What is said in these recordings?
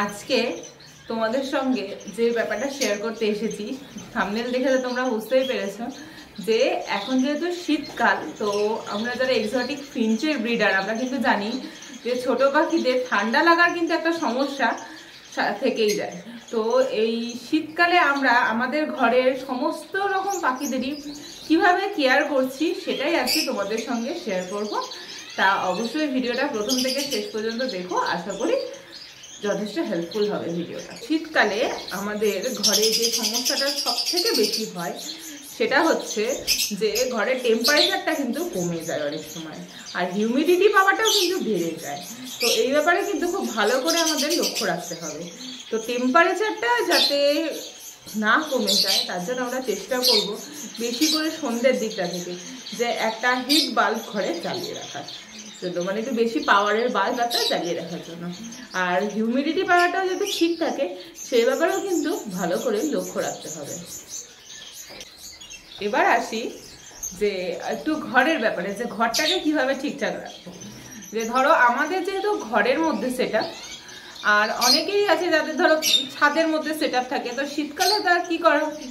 আজকে তোমাদের সঙ্গে যে ব্যাপারটা শেয়ার করতে এসেছি, থাম্বনেল দেখে তো তোমরা বুঝতেই পেরেছো যে এখন যেহেতু শীতকাল, তো আমরা যারা এক্সোটিক ফিঞ্চের ব্রিডার আমরা কিন্তু জানি যে ছোট পাখিদের ঠান্ডা লাগার কিন্তু একটা সমস্যা থেকেই যায়। তো এই শীতকালে আমরা আমাদের ঘরের সমস্ত রকম পাখিদেরই কিভাবে কেয়ার করছি সেটাই আজকে তোমাদের সঙ্গে শেয়ার করব। তা অবশ্যই ভিডিওটা প্রথম থেকে শেষ পর্যন্ত দেখো, আশা করি যথেষ্ট হেল্পফুল হবে ভিডিওটা। শীতকালে আমাদের ঘরে যে সমস্যাটা সব থেকে বেশি হয় সেটা হচ্ছে যে ঘরের টেম্পারেচারটা কিন্তু কমে যায় অনেক সময়, আর হিউমিডিটি পাওয়াটাও কিন্তু বেড়ে যায়। তো এই ব্যাপারে কিন্তু খুব ভালো করে আমাদের লক্ষ্য রাখতে হবে। তো টেম্পারেচারটা যাতে না কমে যায় তার জন্য আমরা চেষ্টা করব বেশি করে সন্ধ্যের দিকটা থেকে যে একটা হিট বাল্ব ঘরে জ্বালিয়ে রাখার জন্য, মানে একটু বেশি পাওয়ারের বাল্ব একটা জ্বালিয়ে রাখার জন্য। আর হিউমিডিটি পাওয়াটাও যাতে ঠিক থাকে সেই ব্যাপারেও কিন্তু ভালো করে লক্ষ্য রাখতে হবে। এবার আসি যে একটু ঘরের ব্যাপারে, যে ঘরটাকে কিভাবে ঠিকঠাক রাখবো। যে ধরো আমাদের যেহেতু ঘরের মধ্যে সেট আপ, আর অনেকেই আছে যাদের ধরো ছাদের মধ্যে সেট আপ থাকে, তো শীতকালে তারা কি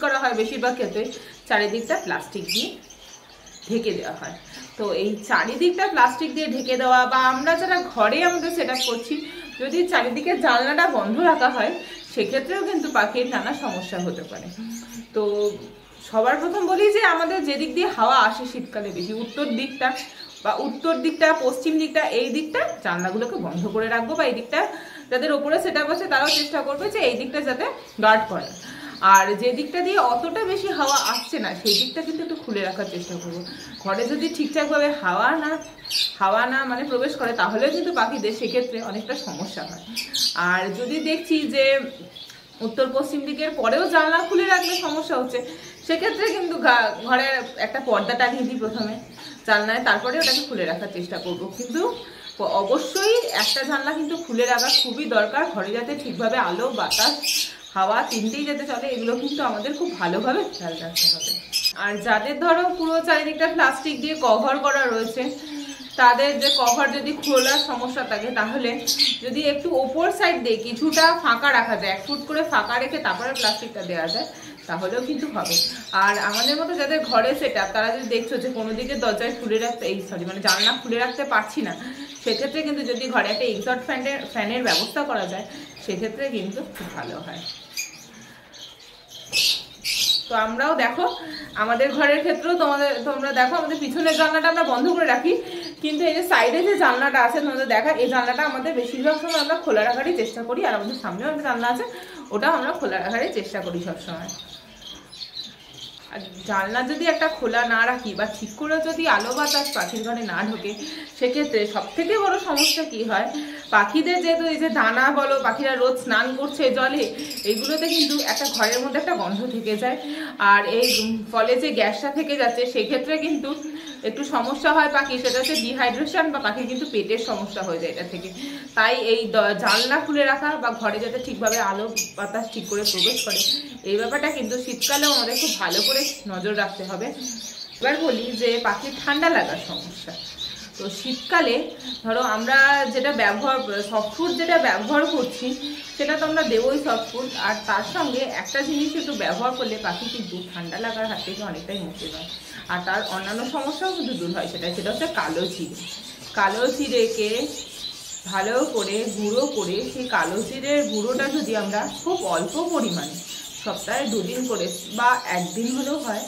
করা হয় বেশিরভাগ ক্ষেত্রে চারিদিকটা প্লাস্টিক দিয়ে ঢেকে দেওয়া হয়। তো এই চারিদিকটা প্লাস্টিক দিয়ে ঢেকে দেওয়া, বা আমরা যারা ঘরে আমাদের সেট আপ করছি যদি চারিদিকে জানলাটা বন্ধ রাখা হয় সেক্ষেত্রেও কিন্তু পাখির নানা সমস্যা হতে পারে। তো সবার প্রথম বলি যে আমাদের যেদিক দিয়ে হাওয়া আসে শীতকালে বেশি, উত্তর দিকটা পশ্চিম দিকটা, এই দিকটা জানলাগুলোকে বন্ধ করে রাখবো, বা এই দিকটা যাদের ওপরে সেট আপ আছে তারাও চেষ্টা করবে যে এই দিকটা যাতে গার্ড করে। আর যে দিকটা দিয়ে অতটা বেশি হাওয়া আসছে না সেই দিকটা কিন্তু একটু খুলে রাখার চেষ্টা করবো। ঘরে যদি ঠিকঠাকভাবে হাওয়া না মানে প্রবেশ করে তাহলেও কিন্তু পাখিদের সেক্ষেত্রে অনেকটা সমস্যা হয়। আর যদি দেখছি যে উত্তর পশ্চিম দিকের পরেও জানলা খুলে রাখলে সমস্যা হচ্ছে, সেক্ষেত্রে কিন্তু ঘরে একটা পর্দা টাঙিয়ে দিই প্রথমে জানলায়, তারপরে ওটাকে খুলে রাখার চেষ্টা করব। কিন্তু অবশ্যই একটা জানলা কিন্তু খুলে রাখা খুবই দরকার, ঘরে যাতে ঠিকভাবে আলো বাতাস হাওয়া তিনটেই যাতে চলে, এগুলো কিন্তু আমাদের খুব ভালোভাবে খেয়াল রাখতে হবে। আর যাদের ধরো পুরো চারিদিকটা প্লাস্টিক দিয়ে কভার করা রয়েছে, তাদের যে কভার যদি খোলার সমস্যা থাকে তাহলে যদি একটু ওপর সাইড দিয়ে কিছুটা ফাঁকা রাখা যায়, 1 ফুট করে ফাঁকা রেখে তারপরে প্লাস্টিকটা দেওয়া যায় তাহলেও কিন্তু হবে। আর আমাদের মতো যাদের ঘরে সেট আপ তারা যদি দেখছো যে কোনো দিকে দরজায় মানে জানলা খুলে রাখতে পারছি না, সেক্ষেত্রে কিন্তু যদি ঘরে একটা এক্সস্ট ফ্যানের ব্যবস্থা করা যায় সেক্ষেত্রে কিন্তু খুব ভালো হয়। তো আমরাও দেখো আমাদের ঘরের ক্ষেত্রেও তোমরা দেখো আমাদের পিছনের জানলাটা আমরা বন্ধ করে রাখি, কিন্তু এই যে সাইডে যে জানলাটা আছে তোমাদের দেখা, এই জানলাটা আমাদের বেশিরভাগ সময় আমরা খোলা রাখারই চেষ্টা করি। আর আমাদের সামনেও একটা জানলা আছে, ওটাও আমরা খোলা রাখারই চেষ্টা করি সবসময়। আর জানলা যদি একটা খোলা না রাখি বা ঠিক করে যদি আলো বাতাস পাখির ঘরে না ঢোকে, সেক্ষেত্রে সব থেকে বড় সমস্যা কি হয়, পাখিদের যেহেতু এই যে দানা বলো, পাখিরা রোজ স্নান করছে জলে, এইগুলোতে কিন্তু একটা ঘরের মধ্যে একটা গন্ধ থেকে যায়। আর এই ফলে যে গ্যাসটা থেকে যাচ্ছে সেক্ষেত্রে কিন্তু একটু সমস্যা হয় পাখি, সেটা হচ্ছে ডিহাইড্রেশন, বা পাখির কিন্তু পেটের সমস্যা হয়ে যায় এটা থেকে। তাই এই জানলা খুলে রাখা বা ঘরে যাতে ঠিকভাবে আলো বাতাস ঠিক করে প্রবেশ করে, এই ব্যাপারটা কিন্তু শীতকালেও আমাদের খুব ভালো করে নজর রাখতে হবে। এবার বলি যে পাখির ঠান্ডা লাগার সমস্যা। তো শীতকালে ধরো আমরা যেটা সফটফুড যেটা ব্যবহার করছি সেটা তো আমরা দেবোই সফটফুড, আর তার সঙ্গে একটা জিনিস একটু ব্যবহার করলে পাখি কিন্তু ঠান্ডা লাগার হাত থেকে অনেকটাই মুক্তি পায়। আর তার অন্যান্য সমস্যাও কিন্তু দূর হয়, সেটা হচ্ছে কালো জিরেকে ভালো করে গুঁড়ো করে, সেই কালো জিরের গুঁড়োটা যদি আমরা খুব অল্প পরিমাণে সপ্তাহে 2 দিন করে বা 1 দিন হলেও হয়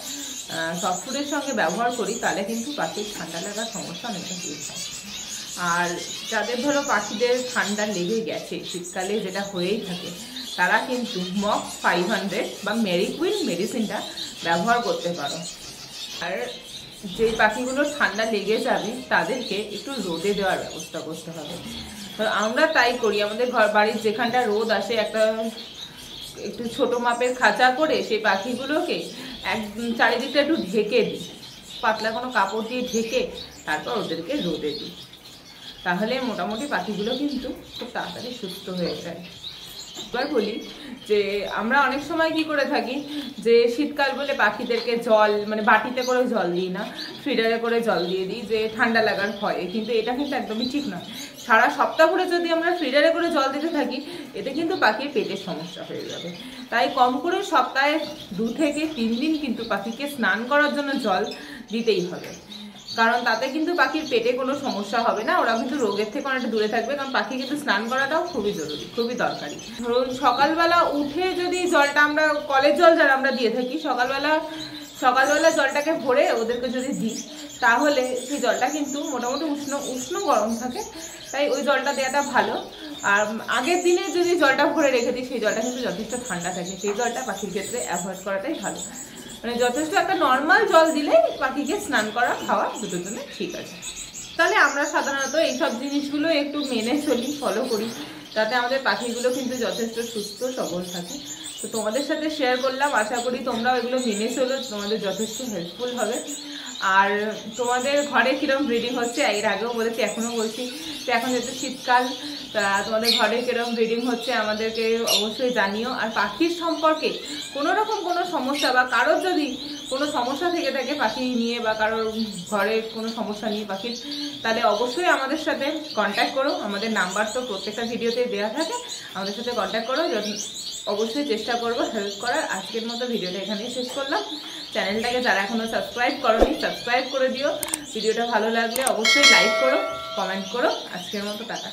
সফটফুডের সঙ্গে ব্যবহার করি, তাহলে কিন্তু পাখির ঠান্ডা লাগার সমস্যা অনেকটা দূর হয়। আর যাদের ধরো পাখিদের ঠান্ডা লেগে গেছে শীতকালে, যেটা হয়েই থাকে, তারা কিন্তু মক্স 500 বা মেরিকুইন মেডিসিনটা ব্যবহার করতে পারো। আর যে পাখিগুলো ঠান্ডা লেগে যাবে তাদেরকে একটু রোদে দেওয়ার ব্যবস্থা করতে হবে। আমরা তাই করি, আমাদের বাড়ির যেখানটা রোদ আসে একটু ছোট মাপের খাঁচা করে সেই পাখিগুলোকে চারিদিকটা একটু ঢেকে দিই, পাতলা কোনো কাপড় দিয়ে ঢেকে তারপর ওদেরকে রোদে দিই, তাহলে মোটামুটি পাখিগুলো কিন্তু খুব তাড়াতাড়ি সুস্থ হয়ে যায়। একবার বলি যে আমরা অনেক সময় কি করে থাকি যে শীতকাল বলে পাখিদেরকে জল মানে বাটিতে করে জল দিই না, ফিডারে করে জল দিয়ে দিই যে ঠান্ডা লাগার ভয়ে, কিন্তু এটা কিন্তু একদমই ঠিক নয়। সারা সপ্তাহ ভরে যদি আমরা ফিডারে করে জল দিতে থাকি এতে কিন্তু পাখির পেটের সমস্যা হয়ে যাবে। তাই কম করে সপ্তাহে 2 থেকে 3 দিন কিন্তু পাখিকে স্নান করার জন্য জল দিতেই হবে, কারণ তাতে কিন্তু পাখির পেটে কোনো সমস্যা হবে না, ওরা কিন্তু রোগের থেকে অনেকটা দূরে থাকবে। কারণ পাখি কিন্তু স্নান করাটাও খুবই জরুরি, খুবই দরকারি। ধরুন সকালবেলা উঠে যদি জলটা আমরা কলের জল যারা আমরা দিয়ে থাকি সকালবেলা জলটাকে ভরে ওদেরকে যদি দিই তাহলে সেই জলটা কিন্তু মোটামুটি উষ্ণ গরম থাকে, তাই ওই জলটা দেওয়াটা ভালো। আর আগের দিনে যদি জলটা ভরে রেখে দিই সেই জলটা কিন্তু যথেষ্ট ঠান্ডা থাকে, সেই জলটা পাখির ক্ষেত্রে অ্যাভয়েড করাটাই ভালো। মানে যথেষ্ট একটা নর্মাল জল দিলে পাখিকে স্নান করা খাওয়া দুটোর জন্য ঠিক আছে। তাহলে আমরা সাধারণত এইসব জিনিসগুলো একটু মেনে চলি, ফলো করি, তাতে আমাদের পাখিগুলো কিন্তু যথেষ্ট সুস্থ সবল থাকে। তো তোমাদের সাথে শেয়ার করলাম, আশা করি তোমরাও এগুলো মেনে চলো, তোমাদের যথেষ্ট হেল্পফুল হবে। আর তোমাদের ঘরে কিরকম ব্রিডিং হচ্ছে, এর আগেও বলেছি এখনও বলছি তো এখন যেহেতু শীতকাল তোমাদের ঘরে কিরকম ব্রিডিং হচ্ছে আমাদেরকে অবশ্যই জানিও। আর পাখির সম্পর্কে কোনো রকম কোনো সমস্যা বা কারোর যদি কোনো সমস্যা থেকে থাকে পাখি নিয়ে বা কারোর ঘরে কোনো সমস্যা নিয়ে পাখির, তাহলে অবশ্যই আমাদের সাথে কন্ট্যাক্ট করো। আমাদের নাম্বার তো প্রত্যেকটা ভিডিওতে দেওয়া থাকে, আমাদের সাথে কন্ট্যাক্ট করো, অবশ্যই চেষ্টা করবো হেল্প করার। আজকের মতো ভিডিওটা এখানেই শেষ করলাম। চ্যানেলটাকে যারা এখনো সাবস্ক্রাইব করোনি সাবস্ক্রাইব করে দিও। ভিডিওটা ভালো লাগলে অবশ্যই লাইক করো, কমেন্ট করো। আজকের মতো টাটা।